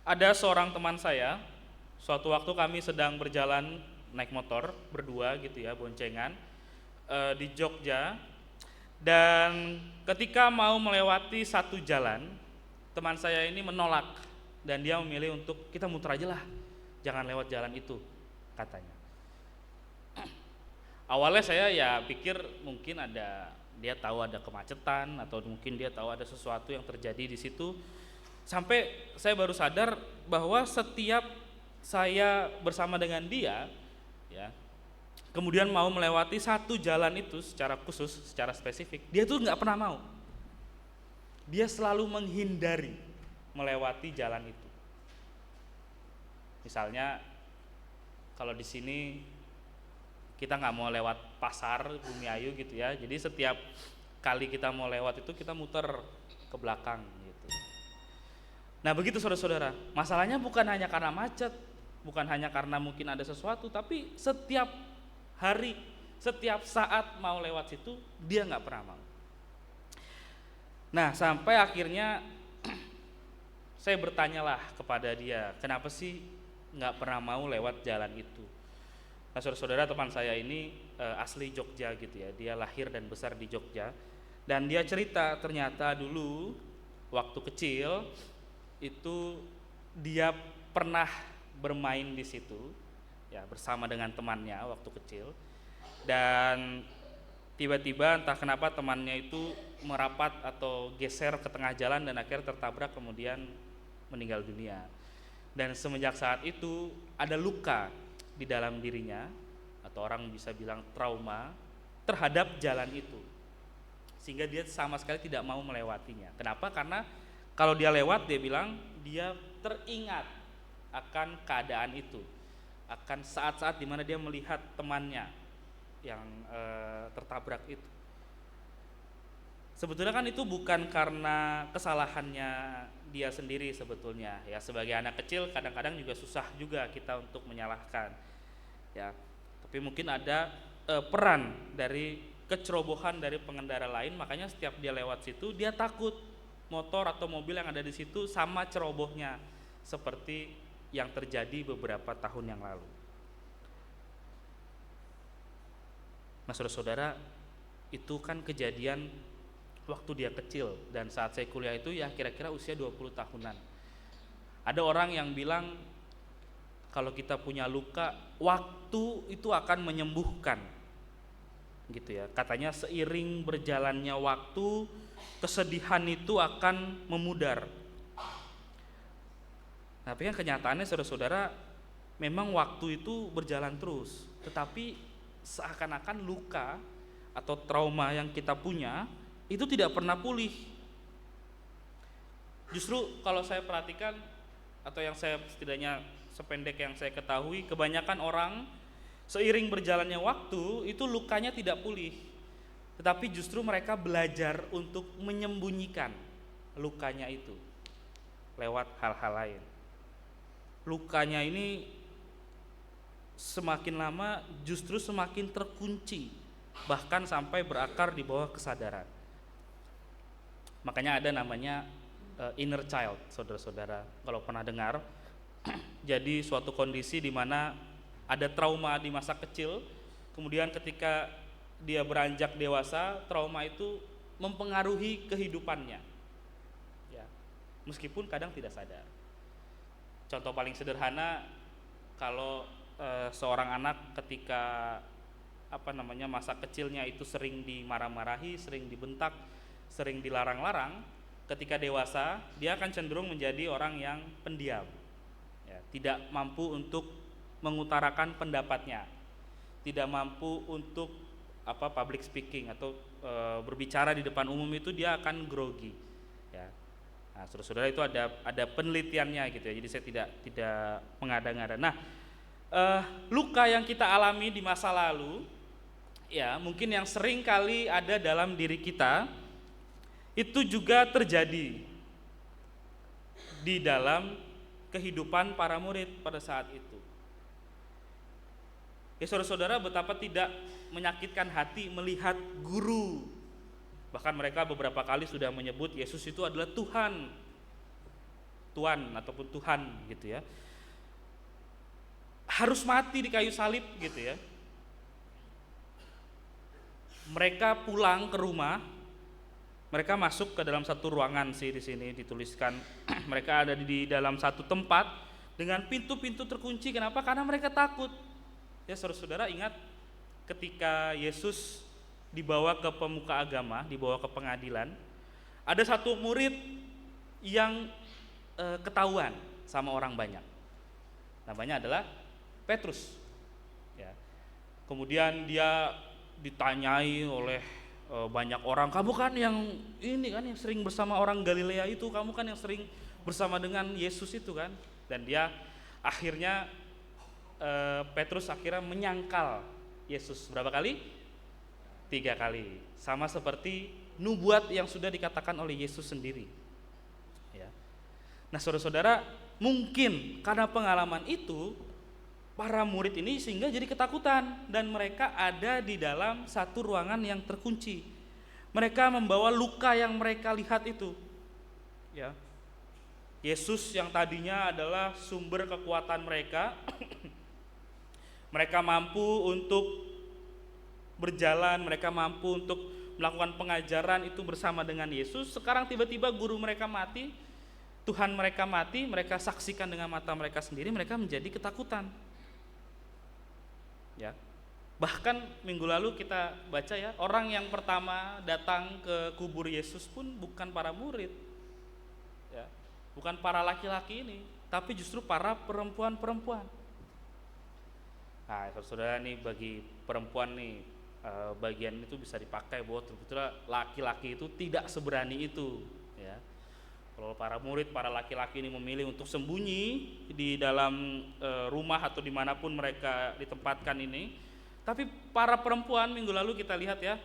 Ada seorang teman saya, suatu waktu kami sedang berjalan naik motor berdua gitu ya, boncengan di Jogja, dan ketika mau melewati satu jalan, teman saya ini menolak dan dia memilih untuk kita muter aja lah, jangan lewat jalan itu, katanya. Awalnya saya ya pikir mungkin dia tahu ada kemacetan atau mungkin dia tahu ada sesuatu yang terjadi di situ. Sampai saya baru sadar bahwa setiap saya bersama dengan dia, ya, kemudian mau melewati satu jalan itu secara khusus, secara spesifik, dia tuh nggak pernah mau. Dia selalu menghindari melewati jalan itu. Misalnya kalau di sini kita nggak mau lewat pasar Bumi Ayu gitu ya, jadi setiap kali kita mau lewat itu kita muter ke belakang gitu. Nah begitu saudara-saudara, masalahnya bukan hanya karena macet, bukan hanya karena mungkin ada sesuatu, tapi setiap hari, setiap saat mau lewat situ dia nggak pernah mau. Nah sampai akhirnya saya bertanyalah kepada dia, kenapa sih nggak pernah mau lewat jalan itu. Nah saudara-saudara, teman saya ini asli Jogja gitu ya, dia lahir dan besar di Jogja, dan dia cerita ternyata dulu waktu kecil itu dia pernah bermain di situ ya bersama dengan temannya waktu kecil, dan tiba-tiba entah kenapa temannya itu merapat atau geser ke tengah jalan dan akhirnya tertabrak kemudian meninggal dunia. Dan semenjak saat itu ada luka di dalam dirinya, atau orang bisa bilang trauma terhadap jalan itu, sehingga dia sama sekali tidak mau melewatinya. Kenapa? Karena kalau dia lewat, dia bilang dia teringat akan keadaan itu, akan saat-saat dimana dia melihat temannya yang tertabrak itu. Sebetulnya kan itu bukan karena kesalahannya dia sendiri sebetulnya ya, sebagai anak kecil kadang-kadang juga susah juga kita untuk menyalahkan ya, tapi mungkin ada peran dari kecerobohan dari pengendara lain, makanya setiap dia lewat situ dia takut motor atau mobil yang ada di situ sama cerobohnya seperti yang terjadi beberapa tahun yang lalu. Nah saudara-saudara, itu kan kejadian waktu dia kecil, dan saat saya kuliah itu ya kira-kira usia 20 tahunan. Ada orang yang bilang kalau kita punya luka, waktu itu akan menyembuhkan gitu ya. Katanya seiring berjalannya waktu, kesedihan itu akan memudar. Tapi kan kenyataannya saudara-saudara, memang waktu itu berjalan terus, tetapi seakan-akan luka atau trauma yang kita punya itu tidak pernah pulih. Justru kalau saya perhatikan, atau yang saya setidaknya sependek yang saya ketahui, kebanyakan orang seiring berjalannya waktu itu lukanya tidak pulih, tetapi justru mereka belajar untuk menyembunyikan lukanya itu lewat hal-hal lain. Lukanya ini semakin lama justru semakin terkunci, bahkan sampai berakar di bawah kesadaran. Makanya ada namanya inner child, saudara-saudara, kalau pernah dengar. Jadi suatu kondisi di mana ada trauma di masa kecil, kemudian ketika dia beranjak dewasa, trauma itu mempengaruhi kehidupannya ya, meskipun kadang tidak sadar. Contoh paling sederhana, kalau seorang anak ketika masa kecilnya itu sering dimarah-marahi, sering dibentak, sering dilarang-larang, ketika dewasa dia akan cenderung menjadi orang yang pendiam ya, tidak mampu untuk mengutarakan pendapatnya, tidak mampu untuk public speaking atau berbicara di depan umum, itu dia akan grogi ya. Nah, saudara-saudara, itu ada penelitiannya gitu ya, jadi saya tidak mengada-ngada. Nah, luka yang kita alami di masa lalu ya, mungkin yang sering kali ada dalam diri kita, itu juga terjadi di dalam kehidupan para murid pada saat itu. Ya saudara-saudara, betapa tidak menyakitkan hati melihat guru, bahkan mereka beberapa kali sudah menyebut Yesus itu adalah Tuhan. Tuhan ataupun Tuhan gitu ya, harus mati di kayu salib gitu ya. Mereka pulang ke rumah, mereka masuk ke dalam satu ruangan sih, di sini dituliskan mereka ada di dalam satu tempat dengan pintu-pintu terkunci. Kenapa? Karena mereka takut. Ya saudara-saudara ingat ketika Yesus dibawa ke pemuka agama, dibawa ke pengadilan, ada satu murid yang ketahuan sama orang banyak. Namanya adalah Petrus. Ya. Kemudian dia ditanyai oleh banyak orang, kamu kan yang ini kan yang sering bersama orang Galilea itu, kamu kan yang sering bersama dengan Yesus itu kan. Dan dia akhirnya Petrus akhirnya menyangkal Yesus berapa kali? 3 kali. Sama seperti nubuat yang sudah dikatakan oleh Yesus sendiri. Ya. Nah saudara-saudara, mungkin karena pengalaman itu para murid ini sehingga jadi ketakutan dan mereka ada di dalam satu ruangan yang terkunci. Mereka membawa luka yang mereka lihat itu. Ya. Yesus yang tadinya adalah sumber kekuatan mereka, mereka mampu untuk berjalan, mereka mampu untuk melakukan pengajaran itu bersama dengan Yesus. Sekarang tiba-tiba guru mereka mati, Tuhan mereka mati, mereka saksikan dengan mata mereka sendiri, mereka menjadi ketakutan. Ya. Bahkan minggu lalu kita baca ya, orang yang pertama datang ke kubur Yesus pun bukan para murid. Ya. Bukan para laki-laki ini, tapi justru para perempuan-perempuan. Nah, saudara nih bagi perempuan nih bagian itu bisa dipakai bahwa sebetulnya laki-laki itu tidak seberani itu, ya. Kalau para murid, para laki-laki ini memilih untuk sembunyi di dalam rumah atau dimanapun mereka ditempatkan ini. Tapi para perempuan minggu lalu kita lihat ya,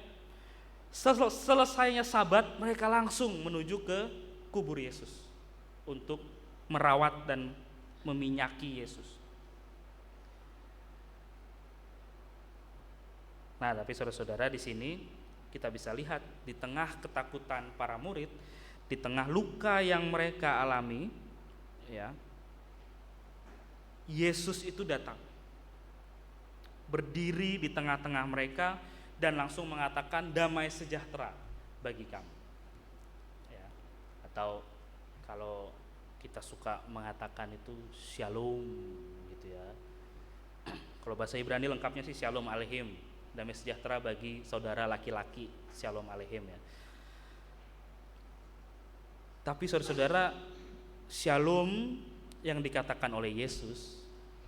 selesainya Sabat mereka langsung menuju ke kubur Yesus untuk merawat dan meminyaki Yesus. Nah, tapi saudara-saudara di sini kita bisa lihat di tengah ketakutan para murid, di tengah luka yang mereka alami, ya, Yesus itu datang, berdiri di tengah-tengah mereka dan langsung mengatakan damai sejahtera bagi kamu. Ya. Atau kalau kita suka mengatakan itu shalom gitu ya. Kalau bahasa Ibrani lengkapnya sih shalom aleichem, damai sejahtera bagi saudara laki-laki, shalom aleichem ya. Tapi saudara-saudara, shalom yang dikatakan oleh Yesus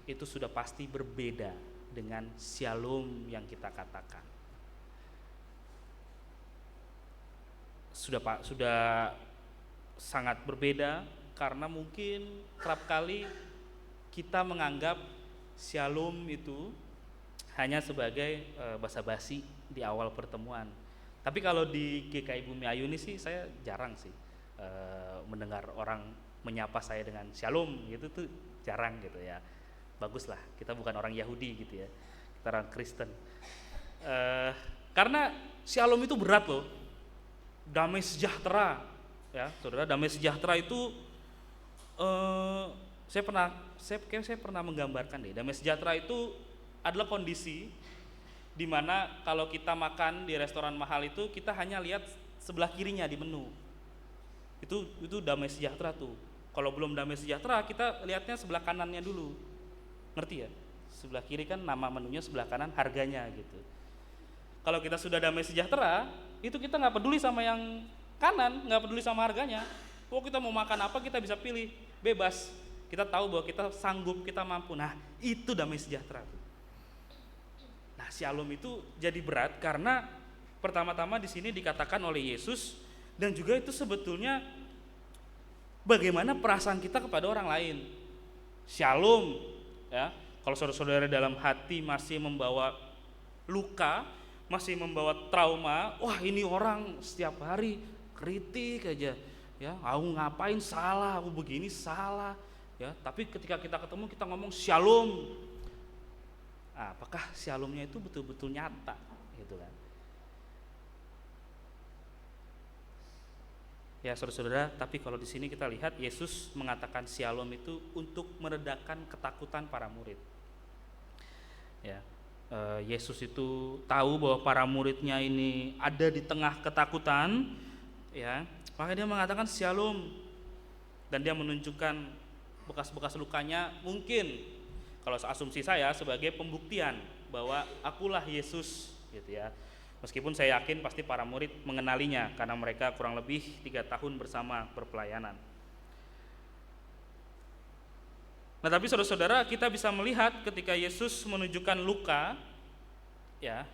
itu sudah pasti berbeda dengan shalom yang kita katakan. Sudah sangat berbeda karena mungkin kerap kali kita menganggap shalom itu hanya sebagai basa-basi di awal pertemuan. Tapi kalau di GKI Bumi Ayu ini sih saya jarang sih mendengar orang menyapa saya dengan shalom gitu tuh jarang gitu ya. Baguslah kita bukan orang Yahudi gitu ya, kita orang Kristen. Karena shalom itu berat loh, damai sejahtera ya saudara. Damai sejahtera itu saya pernah menggambarkan deh, damai sejahtera itu adalah kondisi di mana kalau kita makan di restoran mahal itu kita hanya lihat sebelah kirinya di menu. Itu damai sejahtera tuh. Kalau belum damai sejahtera kita lihatnya sebelah kanannya dulu. Ngerti ya? Sebelah kiri kan nama menunya, sebelah kanan harganya gitu. Kalau kita sudah damai sejahtera, itu kita nggak peduli sama yang kanan, nggak peduli sama harganya. Kita mau makan apa kita bisa pilih, bebas. Kita tahu bahwa kita sanggup, kita mampu. Nah, itu damai sejahtera tuh. Nah, shalom itu jadi berat karena pertama-tama di sini dikatakan oleh Yesus, dan juga itu sebetulnya bagaimana perasaan kita kepada orang lain. Shalom ya. Kalau saudara-saudara dalam hati masih membawa luka, masih membawa trauma, wah ini orang setiap hari kritik aja ya, aku ngapain salah, aku begini salah ya. Tapi ketika kita ketemu kita ngomong shalom, apakah shalomnya itu betul-betul nyata gitu kan. Ya saudara-saudara, tapi kalau di sini kita lihat Yesus mengatakan shalom itu untuk meredakan ketakutan para murid. Ya, Yesus itu tahu bahwa para muridnya ini ada di tengah ketakutan, ya, maka dia mengatakan shalom, dan dia menunjukkan bekas-bekas lukanya, mungkin kalau asumsi saya sebagai pembuktian bahwa akulah Yesus, gitu ya. Meskipun saya yakin pasti para murid mengenalinya karena mereka kurang lebih 3 tahun bersama berpelayanan. Nah, tapi saudara-saudara, kita bisa melihat ketika Yesus menunjukkan luka, ya,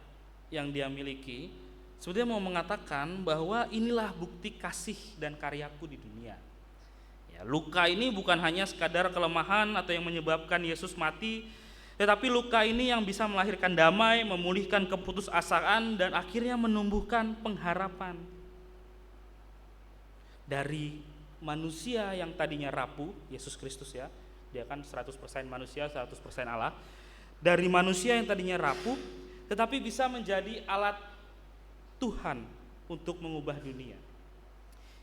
yang dia miliki, sebenarnya mau mengatakan bahwa inilah bukti kasih dan karyaku di dunia. Ya, luka ini bukan hanya sekadar kelemahan atau yang menyebabkan Yesus mati, tetapi luka ini yang bisa melahirkan damai, memulihkan keputusasaan, dan akhirnya menumbuhkan pengharapan. Dari manusia yang tadinya rapuh, Yesus Kristus ya, dia kan 100% manusia, 100% Allah. Dari manusia yang tadinya rapuh, tetapi bisa menjadi alat Tuhan untuk mengubah dunia.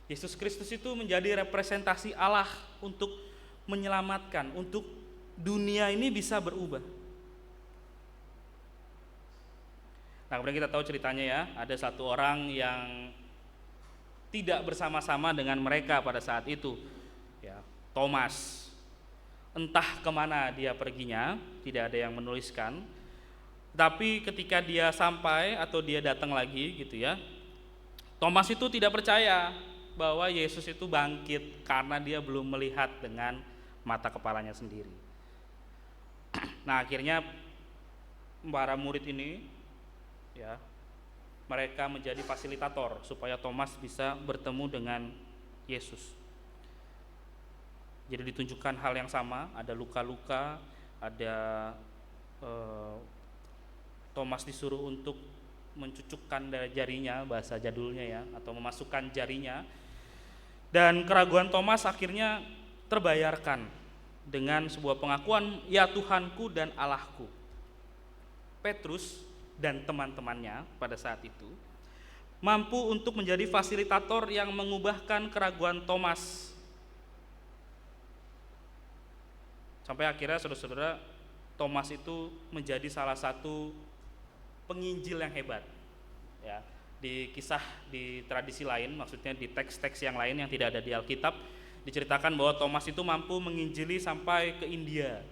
Yesus Kristus itu menjadi representasi Allah untuk menyelamatkan, untuk dunia ini bisa berubah. Nah, kemudian kita tahu ceritanya ya, ada satu orang yang tidak bersama-sama dengan mereka pada saat itu, ya, Thomas. Entah kemana dia perginya, tidak ada yang menuliskan. Tapi ketika dia sampai atau dia datang lagi gitu ya, Thomas itu tidak percaya bahwa Yesus itu bangkit karena dia belum melihat dengan mata kepalanya sendiri. Nah, akhirnya para murid ini, ya, mereka menjadi fasilitator supaya Thomas bisa bertemu dengan Yesus. Jadi ditunjukkan hal yang sama, ada luka-luka, ada Thomas disuruh untuk mencucukkan jarinya, bahasa jadulnya ya, atau memasukkan jarinya. Dan keraguan Thomas akhirnya terbayarkan dengan sebuah pengakuan, ya Tuhanku dan Allahku. Petrus dan teman-temannya pada saat itu mampu untuk menjadi fasilitator yang mengubahkan keraguan Thomas. Sampai akhirnya saudara-saudara, Thomas itu menjadi salah satu penginjil yang hebat. Ya, di kisah di tradisi lain, maksudnya di teks-teks yang lain yang tidak ada di Alkitab, diceritakan bahwa Thomas itu mampu menginjili sampai ke India.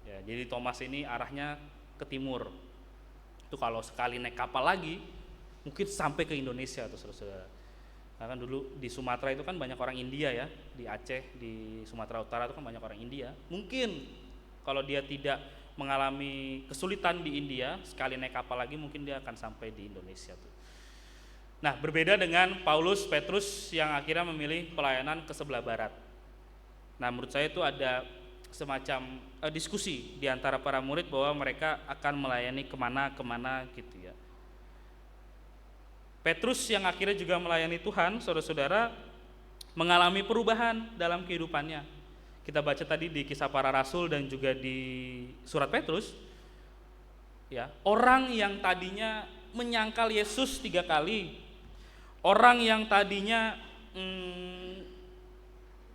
Ya, jadi Thomas ini arahnya ke timur. Itu kalau sekali naik kapal lagi, mungkin sampai ke Indonesia tuh saudara-saudara. Nah, kan dulu di Sumatera itu kan banyak orang India ya, di Aceh, di Sumatera Utara itu kan banyak orang India. Mungkin kalau dia tidak mengalami kesulitan di India, sekali naik kapal lagi mungkin dia akan sampai di Indonesia tuh. Nah, berbeda dengan Paulus, Petrus yang akhirnya memilih pelayanan ke sebelah barat. Nah, menurut saya itu ada semacam diskusi di antara para murid bahwa mereka akan melayani kemana-kemana gitu ya. Petrus yang akhirnya juga melayani Tuhan, saudara-saudara, mengalami perubahan dalam kehidupannya. Kita baca tadi di Kisah Para Rasul dan juga di surat Petrus, ya, orang yang tadinya menyangkal Yesus 3 kali, orang yang tadinya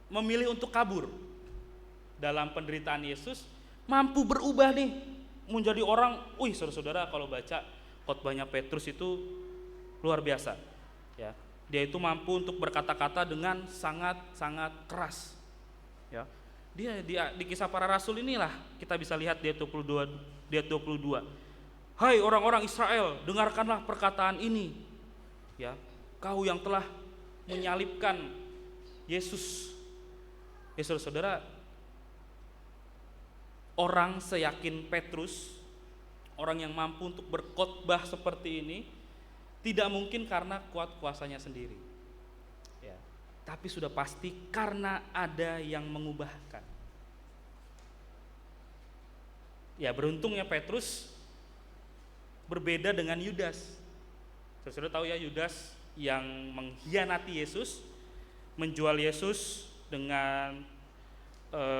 memilih untuk kabur dalam penderitaan Yesus, mampu berubah nih menjadi orang. Saudara-saudara, kalau baca khotbahnya Petrus itu luar biasa. Ya, dia itu mampu untuk berkata-kata dengan sangat-sangat keras. Ya, dia di Kisah Para Rasul inilah kita bisa lihat dia 22. Hai orang-orang Israel, dengarkanlah perkataan ini. Ya, kau yang telah menyalibkan Yesus. Ya saudara, orang seyakin Petrus, orang yang mampu untuk berkhotbah seperti ini, tidak mungkin karena kuat kuasanya sendiri, ya, tapi sudah pasti karena ada yang mengubahkan. Ya, beruntungnya Petrus berbeda dengan Yudas. Saudara tahu ya, Yudas yang mengkhianati Yesus, menjual Yesus dengan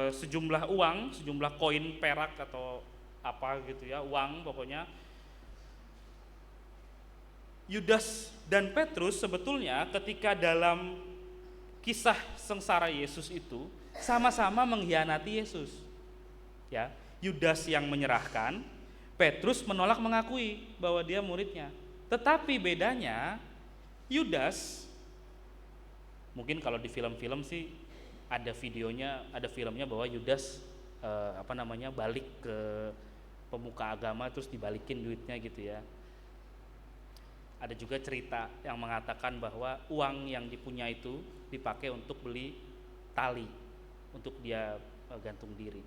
sejumlah uang, sejumlah koin perak atau apa gitu ya, uang pokoknya. Yudas dan Petrus sebetulnya ketika dalam kisah sengsara Yesus itu sama-sama mengkhianati Yesus. Ya, Yudas yang menyerahkan, Petrus menolak mengakui bahwa dia muridnya. Tetapi bedanya Yudas, mungkin kalau di film-film sih ada videonya, ada filmnya bahwa Yudas balik ke pemuka agama terus dibalikin duitnya gitu ya. Ada juga cerita yang mengatakan bahwa uang yang dipunya itu dipakai untuk beli tali untuk dia gantung diri.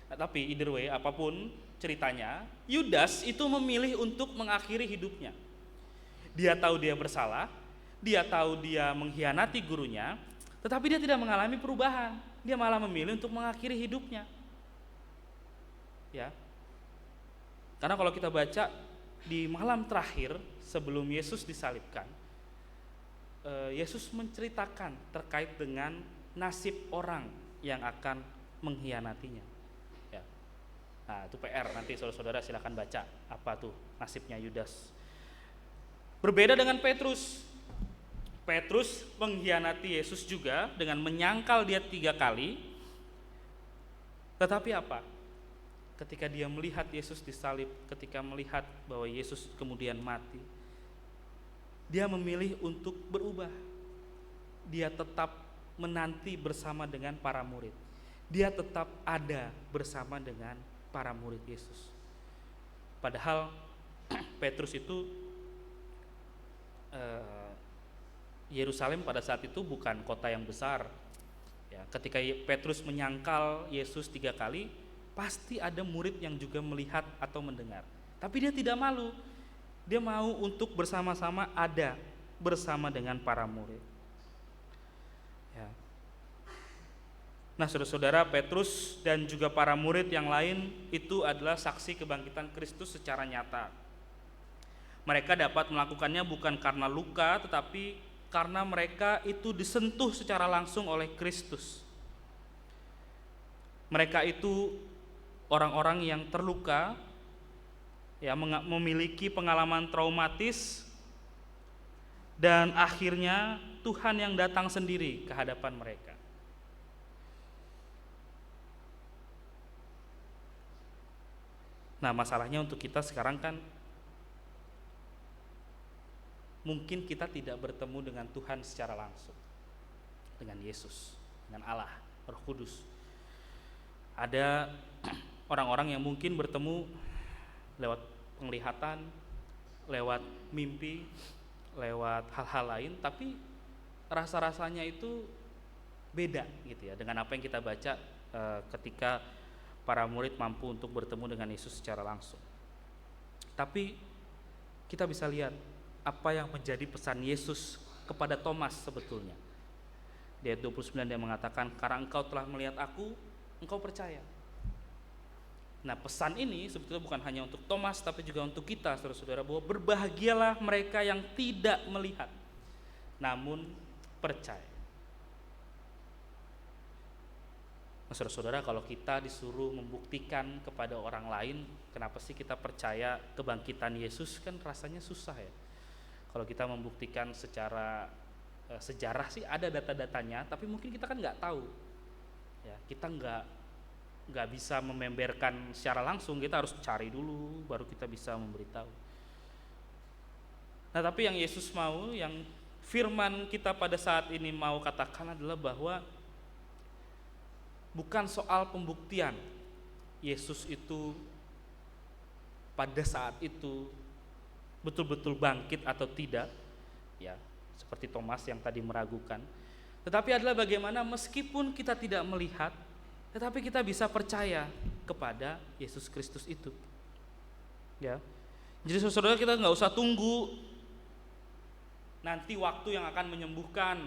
Nah, tapi either way apapun ceritanya, Yudas itu memilih untuk mengakhiri hidupnya. Dia tahu dia bersalah, dia tahu dia mengkhianati gurunya, tetapi dia tidak mengalami perubahan. Dia malah memilih untuk mengakhiri hidupnya. Ya. Karena kalau kita baca di malam terakhir sebelum Yesus disalibkan, Yesus menceritakan terkait dengan nasib orang yang akan mengkhianatinya. Ya. Nah, itu PR, nanti saudara-saudara silakan baca apa tuh nasibnya Yudas. Berbeda dengan Petrus. Petrus mengkhianati Yesus juga dengan menyangkal dia 3 kali. Tetapi apa? Ketika dia melihat Yesus disalib, ketika melihat bahwa Yesus kemudian mati, dia memilih untuk berubah. Dia tetap menanti bersama dengan para murid. Dia tetap ada bersama dengan para murid Yesus. Padahal Petrus itu Yerusalem pada saat itu bukan kota yang besar. Ya, ketika Petrus menyangkal Yesus 3 kali, pasti ada murid yang juga melihat atau mendengar. Tapi dia tidak malu. Dia mau untuk bersama-sama ada bersama dengan para murid. Ya. Nah, saudara-saudara, Petrus dan juga para murid yang lain itu adalah saksi kebangkitan Kristus secara nyata. Mereka dapat melakukannya bukan karena luka, tetapi karena mereka itu disentuh secara langsung oleh Kristus. Mereka itu orang-orang yang terluka, ya, memiliki pengalaman traumatis, dan akhirnya Tuhan yang datang sendiri ke hadapan mereka. Nah, masalahnya untuk kita sekarang kan mungkin kita tidak bertemu dengan Tuhan secara langsung, dengan Yesus, dengan Allah, Roh Kudus. Ada orang-orang yang mungkin bertemu lewat penglihatan, lewat mimpi, lewat hal-hal lain, tapi rasa-rasanya itu beda gitu ya dengan apa yang kita baca ketika para murid mampu untuk bertemu dengan Yesus secara langsung. Tapi kita bisa lihat apa yang menjadi pesan Yesus kepada Thomas sebetulnya. Di ayat 29 dia mengatakan, "Karena engkau telah melihat aku, engkau percaya." Nah, pesan ini sebetulnya bukan hanya untuk Thomas tapi juga untuk kita, saudara-saudara, bahwa berbahagialah mereka yang tidak melihat namun percaya. Nah, saudara-saudara, kalau kita disuruh membuktikan kepada orang lain kenapa sih kita percaya kebangkitan Yesus, kan rasanya susah ya. Kalau kita membuktikan secara sejarah sih ada data-datanya, tapi mungkin kita kan nggak tahu. Ya, kita nggak bisa mememberkan secara langsung, kita harus cari dulu baru kita bisa memberitahu. Nah, tapi yang Yesus mau, yang firman kita pada saat ini mau katakan adalah bahwa bukan soal pembuktian Yesus itu pada saat itu betul-betul bangkit atau tidak, ya, seperti Thomas yang tadi meragukan. Tetapi adalah bagaimana meskipun kita tidak melihat, tetapi kita bisa percaya kepada Yesus Kristus itu. Ya. Jadi saudara, kita nggak usah tunggu nanti waktu yang akan menyembuhkan.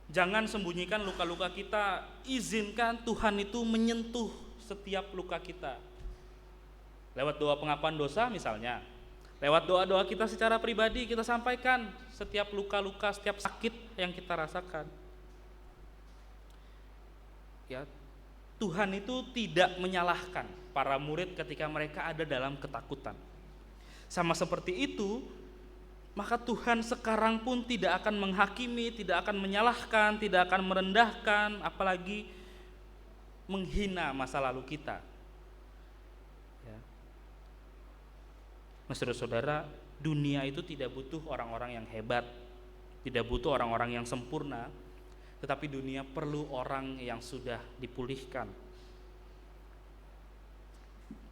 Jangan sembunyikan luka-luka kita, izinkan Tuhan itu menyentuh setiap luka kita. Lewat doa pengakuan dosa misalnya, lewat doa-doa kita secara pribadi kita sampaikan setiap luka-luka, setiap sakit yang kita rasakan. Ya, Tuhan itu tidak menyalahkan para murid ketika mereka ada dalam ketakutan. Sama seperti itu, maka Tuhan sekarang pun tidak akan menghakimi, tidak akan menyalahkan, tidak akan merendahkan, apalagi menghina masa lalu kita. Ya. Nah, saudara-saudara, dunia itu tidak butuh orang-orang yang hebat, tidak butuh orang-orang yang sempurna, tetapi dunia perlu orang yang sudah dipulihkan.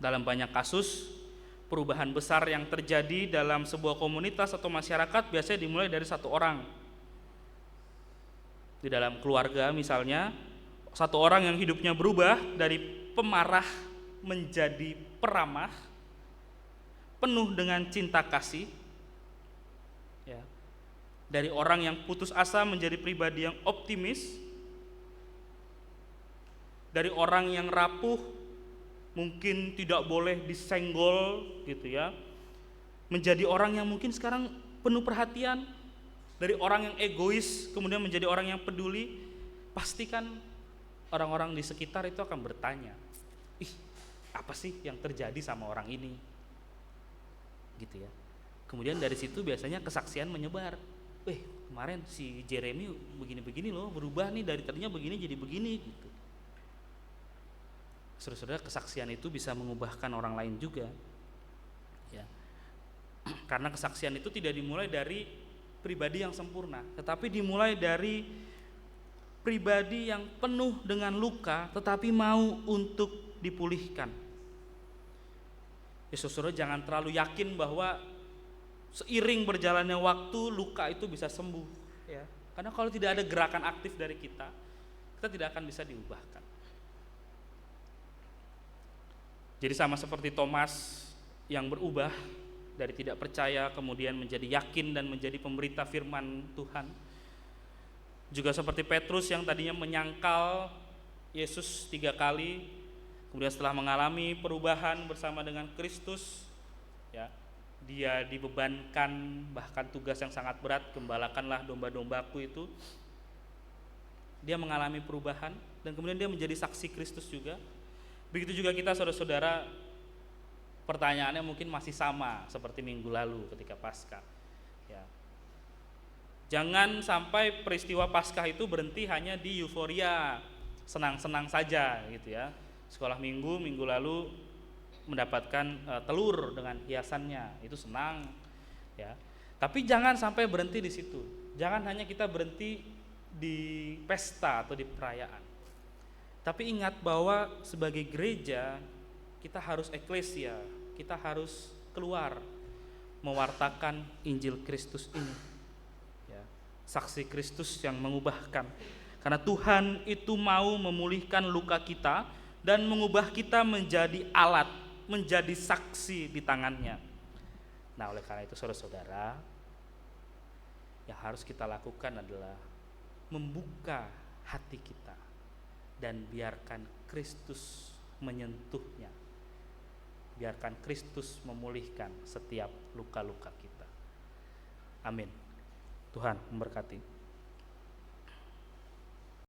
Dalam banyak kasus, perubahan besar yang terjadi dalam sebuah komunitas atau masyarakat biasanya dimulai dari satu orang. Di dalam keluarga misalnya, satu orang yang hidupnya berubah dari pemarah menjadi peramah, penuh dengan cinta kasih, ya. Dari orang yang putus asa menjadi pribadi yang optimis, dari orang yang rapuh mungkin tidak boleh disenggol gitu ya, menjadi orang yang mungkin sekarang penuh perhatian. Dari orang yang egois kemudian menjadi orang yang peduli. Pastikan orang-orang di sekitar itu akan bertanya, ih, apa sih yang terjadi sama orang ini gitu ya. Kemudian dari situ biasanya kesaksian menyebar, kemarin si Jeremy begini-begini loh, berubah nih, dari tadinya begini jadi begini gitu. Saudara-saudara, kesaksian itu bisa mengubahkan orang lain juga, ya. Karena kesaksian itu tidak dimulai dari pribadi yang sempurna, tetapi dimulai dari pribadi yang penuh dengan luka, tetapi mau untuk dipulihkan. Ya, saudara, jangan terlalu yakin bahwa seiring berjalannya waktu luka itu bisa sembuh, ya. Karena kalau tidak ada gerakan aktif dari kita tidak akan bisa diubahkan. Jadi sama seperti Thomas yang berubah dari tidak percaya kemudian menjadi yakin dan menjadi pemberita firman Tuhan. Juga seperti Petrus yang tadinya menyangkal Yesus 3 kali, kemudian setelah mengalami perubahan bersama dengan Kristus, ya, dia dibebankan bahkan tugas yang sangat berat, gembalakanlah domba-dombaku itu. Dia mengalami perubahan dan kemudian dia menjadi saksi Kristus juga. Begitu juga kita, saudara-saudara, pertanyaannya mungkin masih sama seperti minggu lalu ketika Paskah, ya. Jangan sampai peristiwa Paskah itu berhenti hanya di euforia, senang-senang saja gitu ya. Sekolah minggu lalu mendapatkan telur dengan hiasannya, itu senang, ya. Tapi jangan sampai berhenti di situ. Jangan hanya kita berhenti di pesta atau di perayaan. Tapi ingat bahwa sebagai gereja kita harus eklesia, kita harus keluar mewartakan Injil Kristus ini, ya, saksi Kristus yang mengubahkan. Karena Tuhan itu mau memulihkan luka kita dan mengubah kita menjadi alat, menjadi saksi di tangannya. Nah, oleh karena itu saudara-saudara, yang harus kita lakukan adalah membuka hati kita dan biarkan Kristus menyentuhnya. Biarkan Kristus memulihkan setiap luka-luka kita. Amin. Tuhan memberkati.